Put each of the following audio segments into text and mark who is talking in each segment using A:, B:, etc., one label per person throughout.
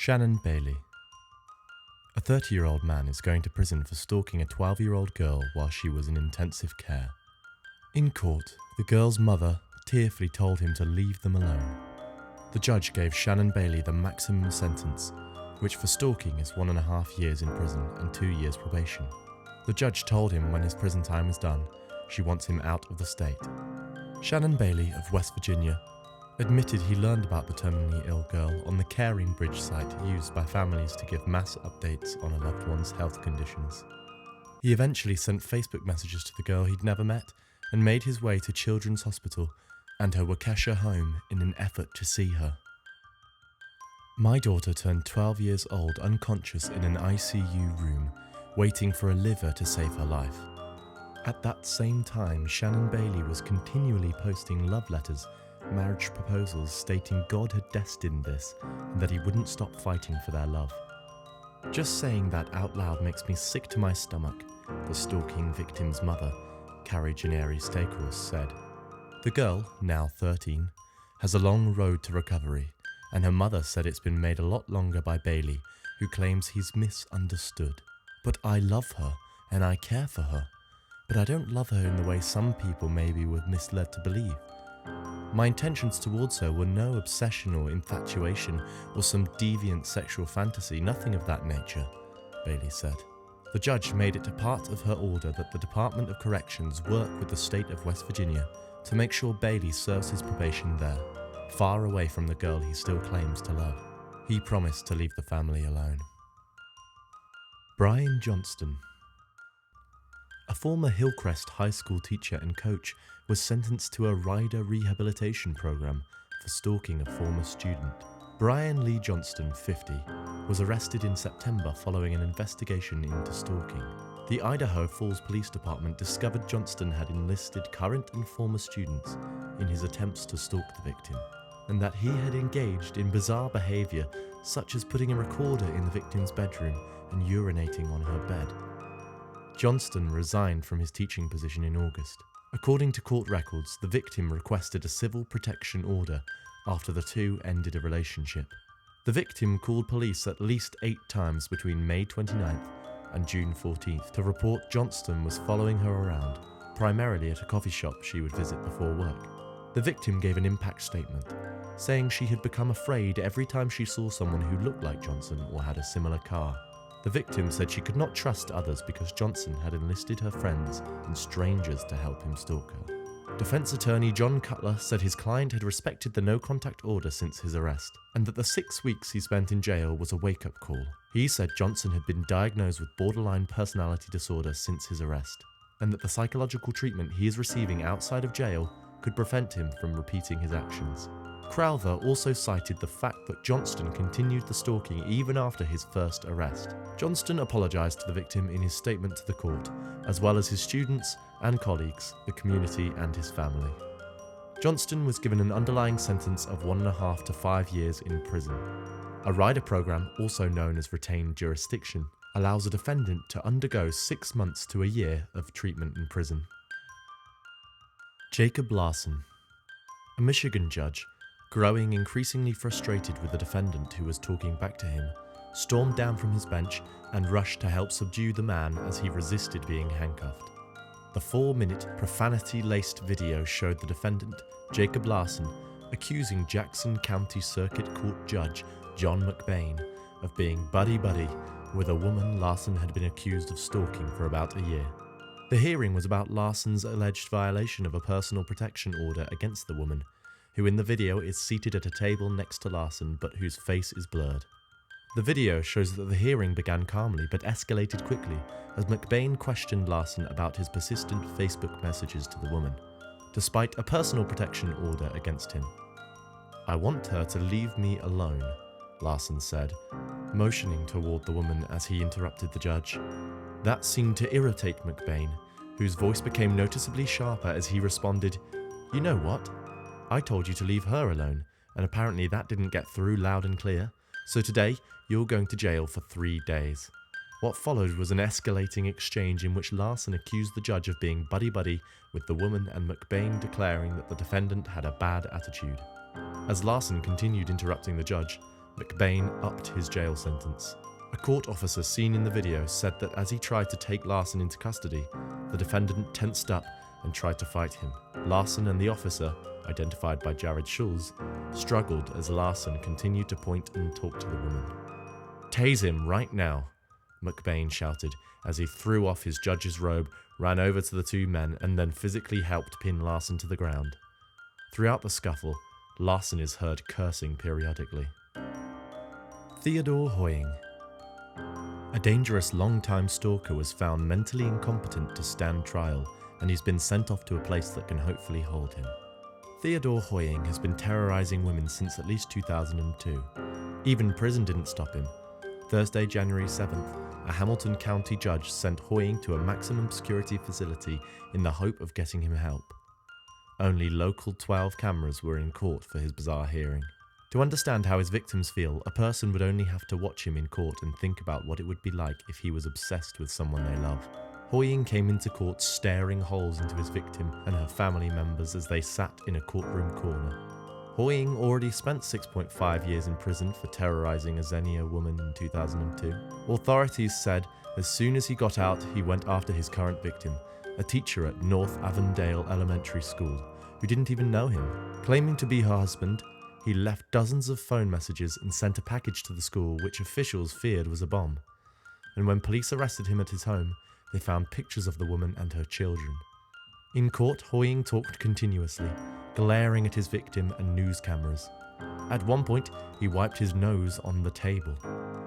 A: Shannon Bailey. A 30-year-old man is going to prison for stalking a 12-year-old girl while she was in intensive care. In court, the girl's mother tearfully told him to leave them alone. The judge gave Shannon Bailey the maximum sentence, which for stalking is 1.5 years in prison and 2 years probation. The judge told him when his prison time is done, she wants him out of the state. Shannon Bailey of West Virginia admitted he learned about the terminally ill girl on the Caring Bridge site used by families to give mass updates on a loved one's health conditions. He eventually sent Facebook messages to the girl he'd never met and made his way to Children's Hospital and her Waukesha home in an effort to see her. My daughter turned 12 years old unconscious in an ICU room, waiting for a liver to save her life. At that same time, Shannon Bailey was continually posting love letters, marriage proposals stating God had destined this and that he wouldn't stop fighting for their love. Just saying that out loud makes me sick to my stomach, the stalking victim's mother, Carrie Janeri Stalkers, said. The girl, now 13, has a long road to recovery, and her mother said it's been made a lot longer by Bailey, who claims he's misunderstood. But I love her, and I care for her. But I don't love her in the way some people maybe were misled to believe. My intentions towards her were no obsession or infatuation or some deviant sexual fantasy, nothing of that nature, Bailey said. The judge made it a part of her order that the Department of Corrections work with the state of West Virginia to make sure Bailey serves his probation there, far away from the girl he still claims to love. He promised to leave the family alone. Brian Johnston. A former Hillcrest High School teacher and coach was sentenced to a rider rehabilitation program for stalking a former student. Brian Lee Johnston, 50, was arrested in September following an investigation into stalking. The Idaho Falls Police Department discovered Johnston had enlisted current and former students in his attempts to stalk the victim, and that he had engaged in bizarre behavior such as putting a recorder in the victim's bedroom and urinating on her bed. Johnston resigned from his teaching position in August. According to court records, the victim requested a civil protection order after the two ended a relationship. The victim called police at least 8 times between May 29th and June 14th to report Johnston was following her around, primarily at a coffee shop she would visit before work. The victim gave an impact statement, saying she had become afraid every time she saw someone who looked like Johnston or had a similar car. The victim said she could not trust others because Johnston had enlisted her friends and strangers to help him stalk her. Defense attorney John Cutler said his client had respected the no-contact order since his arrest, and that the 6 weeks he spent in jail was a wake-up call. He said Johnston had been diagnosed with borderline personality disorder since his arrest, and that the psychological treatment he is receiving outside of jail could prevent him from repeating his actions. Crowther also cited the fact that Johnston continued the stalking even after his first arrest. Johnston apologized to the victim in his statement to the court, as well as his students and colleagues, the community and his family. Johnston was given an underlying sentence of 1.5 to 5 years in prison. A rider program, also known as retained jurisdiction, allows a defendant to undergo 6 months to a year of treatment in prison. Jacob Larson. A Michigan judge, growing increasingly frustrated with the defendant who was talking back to him, stormed down from his bench and rushed to help subdue the man as he resisted being handcuffed. The 4-minute profanity-laced video showed the defendant, Jacob Larson, accusing Jackson County Circuit Court Judge John McBain of being buddy-buddy with a woman Larson had been accused of stalking for about a year. The hearing was about Larson's alleged violation of a personal protection order against the woman, who in the video is seated at a table next to Larson but whose face is blurred. The video shows that the hearing began calmly but escalated quickly as McBain questioned Larson about his persistent Facebook messages to the woman, despite a personal protection order against him. "I want her to leave me alone," Larson said, motioning toward the woman as he interrupted the judge. That seemed to irritate McBain, whose voice became noticeably sharper as he responded, "You know what? I told you to leave her alone, and apparently that didn't get through loud and clear. So today, you're going to jail for 3 days." What followed was an escalating exchange in which Larson accused the judge of being buddy-buddy with the woman and McBain declaring that the defendant had a bad attitude. As Larson continued interrupting the judge, McBain upped his jail sentence. A court officer seen in the video said that as he tried to take Larson into custody, the defendant tensed up and tried to fight him. Larson and the officer, identified by Jared Schulz, struggled as Larson continued to point and talk to the woman. "Tase him right now," McBain shouted as he threw off his judge's robe, ran over to the two men, and then physically helped pin Larson to the ground. Throughout the scuffle, Larson is heard cursing periodically. Theodore Hoying. A dangerous long-time stalker was found mentally incompetent to stand trial, and he's been sent off to a place that can hopefully hold him. Theodore Hoying has been terrorizing women since at least 2002. Even prison didn't stop him. Thursday, January 7th, a Hamilton County judge sent Hoying to a maximum security facility in the hope of getting him help. Only local 12 cameras were in court for his bizarre hearing. To understand how his victims feel, a person would only have to watch him in court and think about what it would be like if he was obsessed with someone they love. Hoying came into court staring holes into his victim and her family members as they sat in a courtroom corner. Hoying already spent 6.5 years in prison for terrorizing a Xenia woman in 2002. Authorities said as soon as he got out, he went after his current victim, a teacher at North Avondale Elementary School, who didn't even know him. Claiming to be her husband, he left dozens of phone messages and sent a package to the school which officials feared was a bomb. And when police arrested him at his home, they found pictures of the woman and her children. In court, Hoying talked continuously, glaring at his victim and news cameras. At one point, he wiped his nose on the table.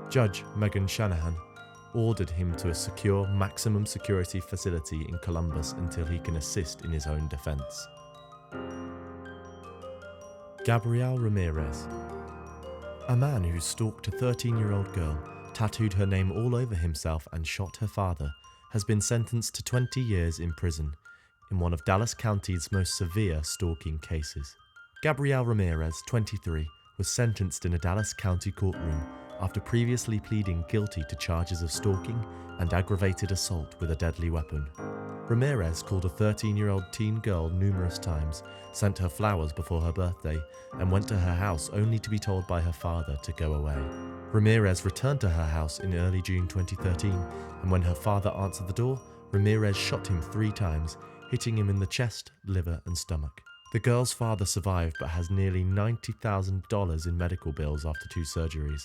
A: Judge Megan Shanahan ordered him to a secure maximum security facility in Columbus until he can assist in his own defense. Gabrielle Ramirez. A man who stalked a 13-year-old girl, tattooed her name all over himself and shot her father, has been sentenced to 20 years in prison in one of Dallas County's most severe stalking cases. Gabrielle Ramirez, 23, was sentenced in a Dallas County courtroom after previously pleading guilty to charges of stalking and aggravated assault with a deadly weapon. Ramirez called a 13-year-old teen girl numerous times, sent her flowers before her birthday, and went to her house only to be told by her father to go away. Ramirez returned to her house in early June 2013, and when her father answered the door, Ramirez shot him 3 times, hitting him in the chest, liver, and stomach. The girl's father survived but has nearly $90,000 in medical bills after 2 surgeries.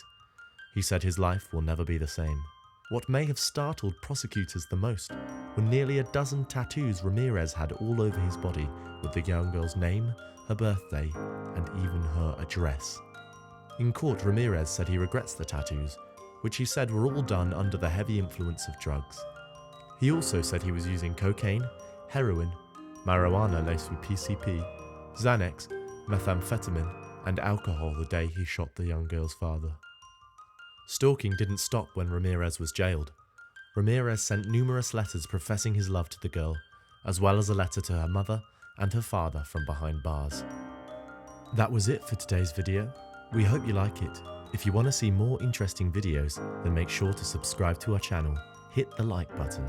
A: He said his life will never be the same. What may have startled prosecutors the most were nearly a dozen tattoos Ramirez had all over his body with the young girl's name, her birthday, and even her address. In court, Ramirez said he regrets the tattoos, which he said were all done under the heavy influence of drugs. He also said he was using cocaine, heroin, marijuana laced with PCP, Xanax, methamphetamine, and alcohol the day he shot the young girl's father. Stalking didn't stop when Ramirez was jailed. Ramirez sent numerous letters professing his love to the girl, as well as a letter to her mother and her father from behind bars. That was it for today's video. We hope you like it. If you want to see more interesting videos, then make sure to subscribe to our channel, hit the like button.